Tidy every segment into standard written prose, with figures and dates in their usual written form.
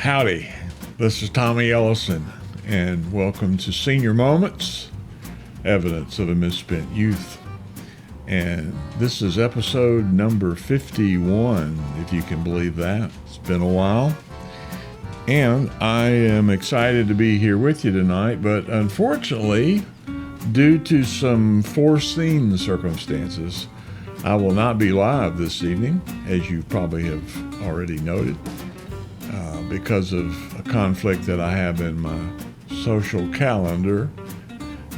Howdy, this is Tommy Ellison, and welcome to Senior Moments, Evidence of a Misspent Youth. And this is episode number 51, if you can believe that. It's been a while. And I am excited to be here with you tonight, but unfortunately, due to some foreseen circumstances, I will not be live this evening, as you probably have already noted. Because of a conflict that I have in my social calendar.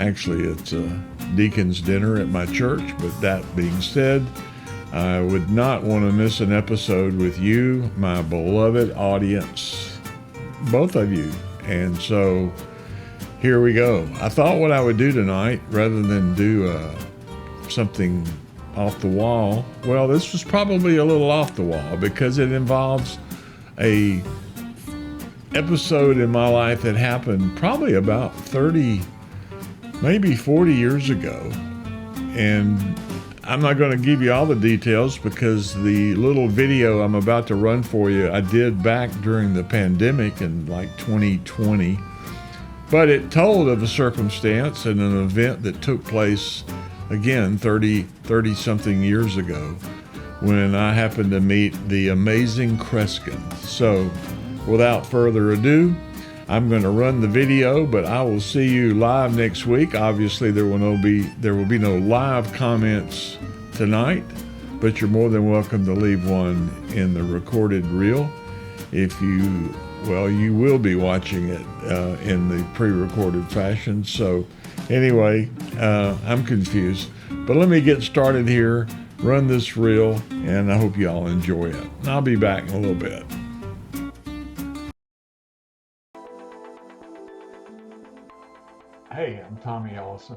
Actually, it's a deacon's dinner at my church, but that being said, I would not want to miss an episode with you, my beloved audience, both of you. And so here we go. I thought what I would do tonight, rather than do something off the wall, well, this was probably a little off the wall because it involves a episode in my life that happened probably about 30, maybe 40 years ago. And I'm not going to give you all the details because the little video I'm about to run for you, I did back during the pandemic in like 2020. But it told of a circumstance and an event that took place, again, 30 something years ago when I happened to meet the amazing Kreskin. So without further ado, I'm going to run the video, but I will see you live next week. Obviously, there will be no live comments tonight, but you're more than welcome to leave one in the recorded reel. You will be watching it in the pre-recorded fashion. So anyway, I'm confused, but let me get started here, run this reel, and I hope you all enjoy it. I'll be back in a little bit. Hey, I'm Tommy Ellison.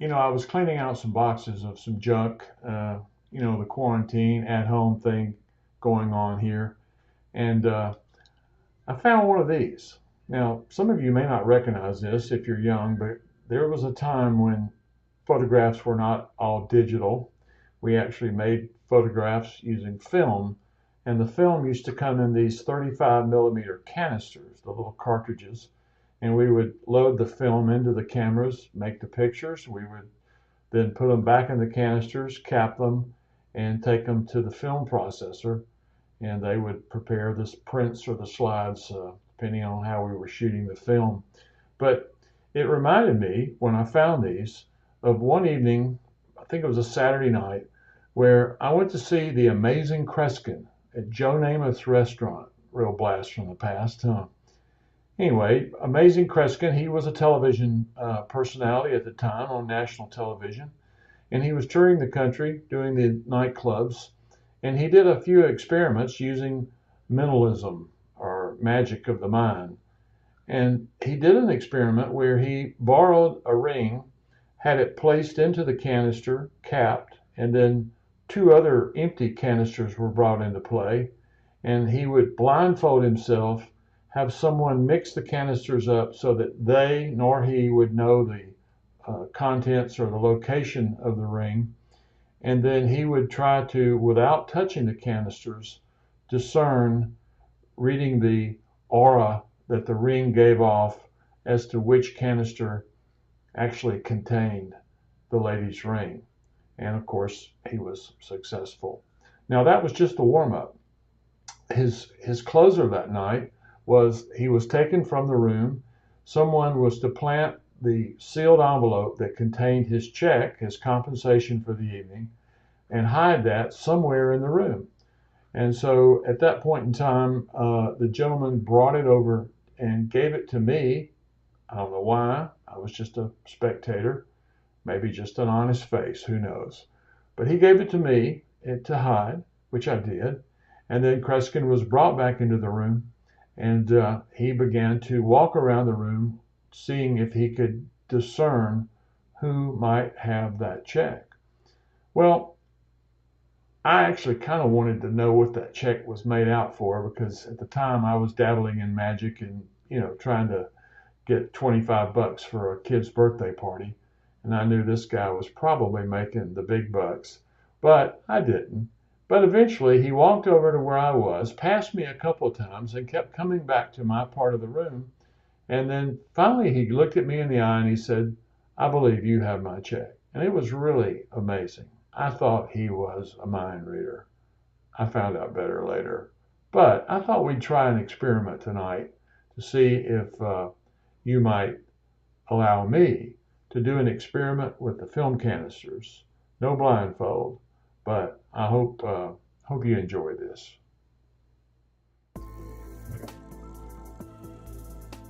I was cleaning out some boxes of some junk, the quarantine at-home thing going on here, and I found one of these. Now, some of you may not recognize this if you're young, but there was a time when photographs were not all digital. We actually made photographs using film, and the film used to come in these 35 millimeter canisters, the little cartridges. And we would load the film into the cameras, make the pictures. We would then put them back in the canisters, cap them, and take them to the film processor. And they would prepare the prints or the slides, depending on how we were shooting the film. But it reminded me, when I found these, of one evening, I think it was a Saturday night, where I went to see the amazing Kreskin at Joe Namath's restaurant. Real blast from the past, huh? Anyway, amazing Kreskin, he was a television personality at the time on national television, and he was touring the country doing the nightclubs, and he did a few experiments using mentalism or magic of the mind. And he did an experiment where he borrowed a ring, had it placed into the canister, capped, and then two other empty canisters were brought into play, and he would blindfold himself, have someone mix the canisters up so that they nor he would know the contents or the location of the ring. And then he would try to, without touching the canisters, discern, reading the aura that the ring gave off, as to which canister actually contained the lady's ring. And of course, he was successful. Now, that was just the warm-up. His closer that night was he was taken from the room. Someone was to plant the sealed envelope that contained his check, his compensation for the evening, and hide that somewhere in the room. And so at that point in time, the gentleman brought it over and gave it to me. I don't know why. I was just a spectator, maybe just an honest face, who knows. But he gave it to me to hide, which I did. And then Kreskin was brought back into the room, and he began to walk around the room, seeing if he could discern who might have that check. Well, I actually kind of wanted to know what that check was made out for, because at the time I was dabbling in magic and, trying to get $25 for a kid's birthday party. And I knew this guy was probably making the big bucks, but I didn't. But eventually he walked over to where I was, passed me a couple of times, and kept coming back to my part of the room. And then finally he looked at me in the eye and he said, "I believe you have my check." And it was really amazing. I thought he was a mind reader. I found out better later. But I thought we'd try an experiment tonight to see if you might allow me to do an experiment with the film canisters. No blindfold, but I hope you enjoy this.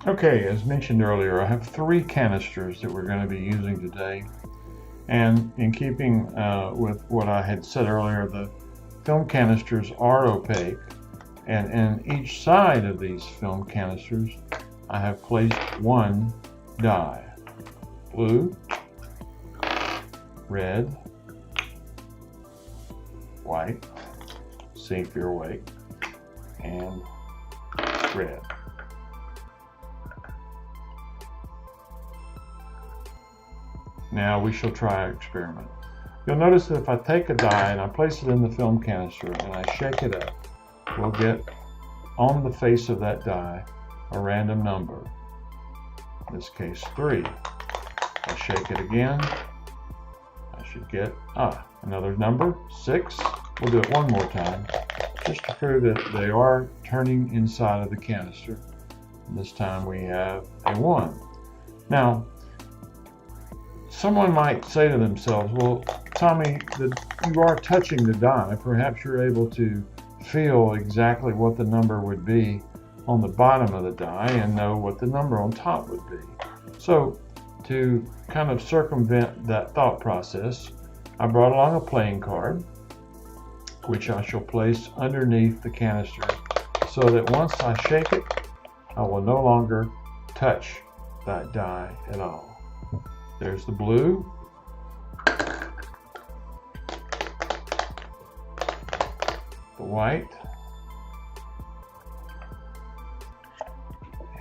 Okay, as mentioned earlier, I have 3 canisters that we're going to be using today. And in keeping with what I had said earlier, the film canisters are opaque. And in each side of these film canisters, I have placed 1 die. Blue, red, white, see if you're awake, and red. Now we shall try our experiment. You'll notice that if I take a die and I place it in the film canister and I shake it up, we'll get on the face of that die a random number. In this case 3. I shake it again, I should get another number, 6. We'll do it one more time just to prove that they are turning inside of the canister. And this time we have a 1. Now, someone might say to themselves, well, Tommy, you are touching the die. Perhaps you're able to feel exactly what the number would be on the bottom of the die and know what the number on top would be. So to kind of circumvent that thought process, I brought along a playing card, which I shall place underneath the canister so that once I shake it, I will no longer touch that die at all. There's the blue, the white,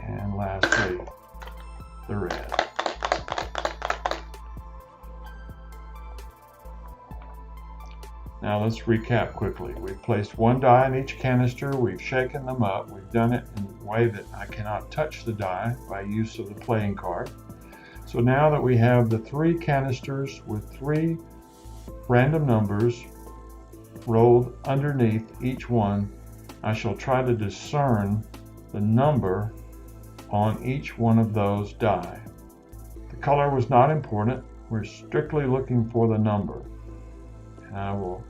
and lastly, the red. Now let's recap quickly. We've placed 1 die in each canister, we've shaken them up, we've done it in a way that I cannot touch the die by use of the playing card. So now that we have the 3 canisters with 3 random numbers rolled underneath each one, I shall try to discern the number on each one of those die. The color was not important. We're strictly looking for the number. And I will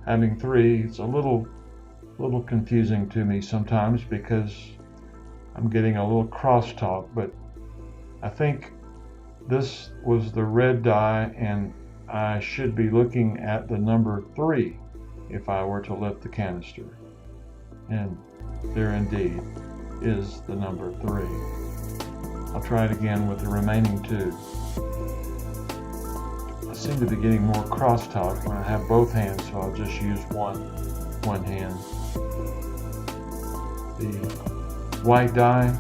having 3, it's a little confusing to me sometimes because I'm getting a little crosstalk, but I think this was the red die and I should be looking at the number 3 if I were to lift the canister. And there indeed is the number 3. I'll try it again with the remaining 2. I seem to be getting more crosstalk when I have both hands, so I'll just use one hand. The white die,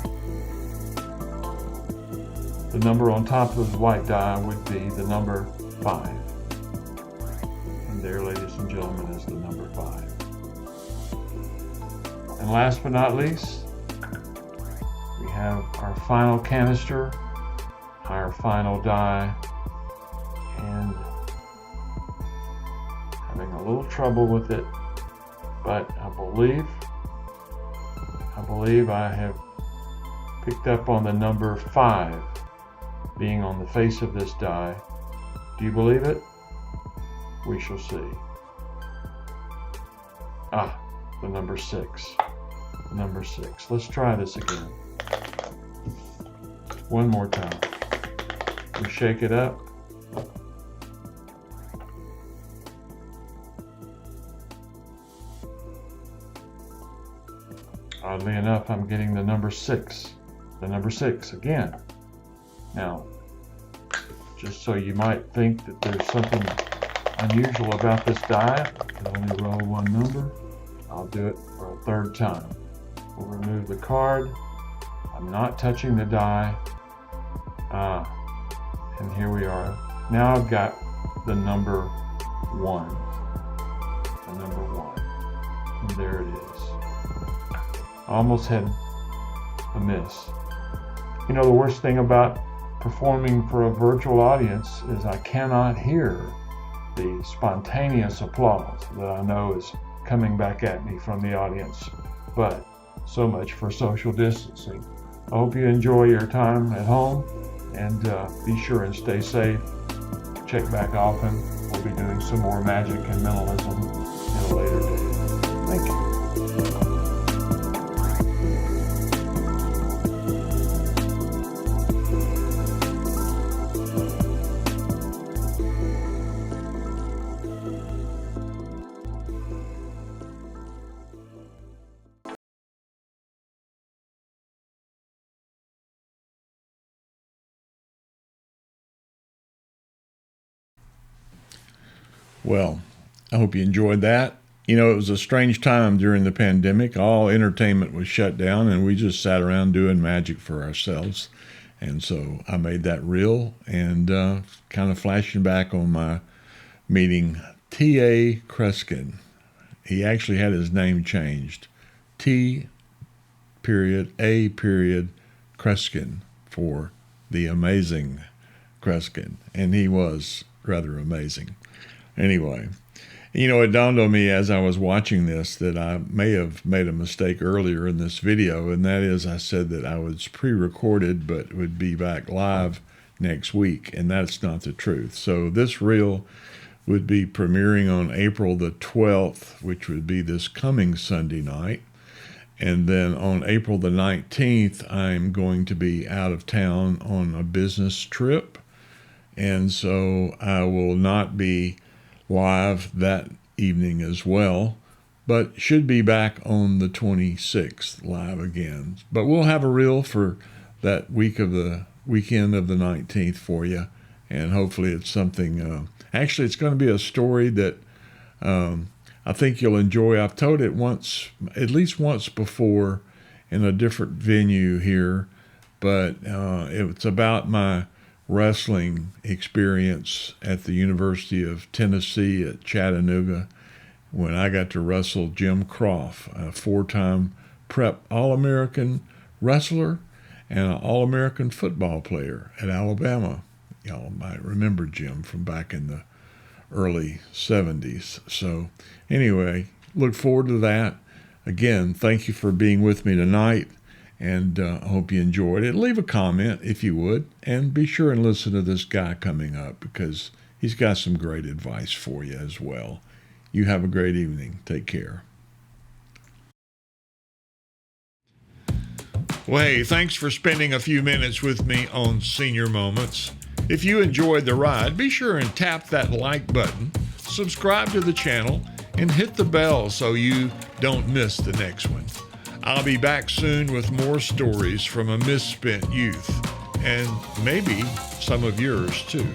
the number on top of the white die would be the number 5. And there, ladies and gentlemen, is the number 5. And last but not least, we have our final canister, our final die, and having a little trouble with it, but I believe I have picked up on the number 5 being on the face of this die. Do you believe it? We shall see. The number 6. Number 6. Let's try this again. One more time. We shake it up. Oddly enough, I'm getting the number 6. The number 6 again. Now, just so you might think that there's something unusual about this die, I can only roll one number. I'll do it for a 3rd time. We'll remove the card. I'm not touching the die. And here we are. Now I've got the number 1. The number 1. And there it is. I almost had a miss. You know, the worst thing about performing for a virtual audience is I cannot hear the spontaneous applause that I know is coming back at me from the audience. But so much for social distancing. I hope you enjoy your time at home, and be sure and stay safe. Check back often. We'll be doing some more magic and mentalism in a later date. Thank you. Well, I hope you enjoyed that. You know, it was a strange time during the pandemic. All entertainment was shut down, and we just sat around doing magic for ourselves. And so I made that real, and kind of flashing back on my meeting T.A. Kreskin. He actually had his name changed. T. A. Kreskin for the amazing Kreskin. And he was rather amazing. Anyway, you know, it dawned on me as I was watching this that I may have made a mistake earlier in this video, and that is I said that I was pre-recorded but would be back live next week, and that's not the truth. So this reel would be premiering on April the 12th, which would be this coming Sunday night. And then on April the 19th, I'm going to be out of town on a business trip, and so I will not be live that evening as well, but should be back on the 26th live again. But we'll have a reel for that weekend of the 19th for you, and hopefully it's something, actually it's going to be a story that I think you'll enjoy. I've told it at least once before in a different venue here, but it's about my wrestling experience at the University of Tennessee at Chattanooga when I got to wrestle Jim Croft, a 4-time prep All-American wrestler and an All-American football player at Alabama. Y'all might remember Jim from back in the early 70s. So anyway, look forward to that. Again, thank you for being with me tonight. And I hope you enjoyed it. Leave a comment if you would. And be sure and listen to this guy coming up because he's got some great advice for you as well. You have a great evening. Take care. Well, hey, thanks for spending a few minutes with me on Senior Moments. If you enjoyed the ride, be sure and tap that like button, subscribe to the channel, and hit the bell so you don't miss the next one. I'll be back soon with more stories from a misspent youth, and maybe some of yours too.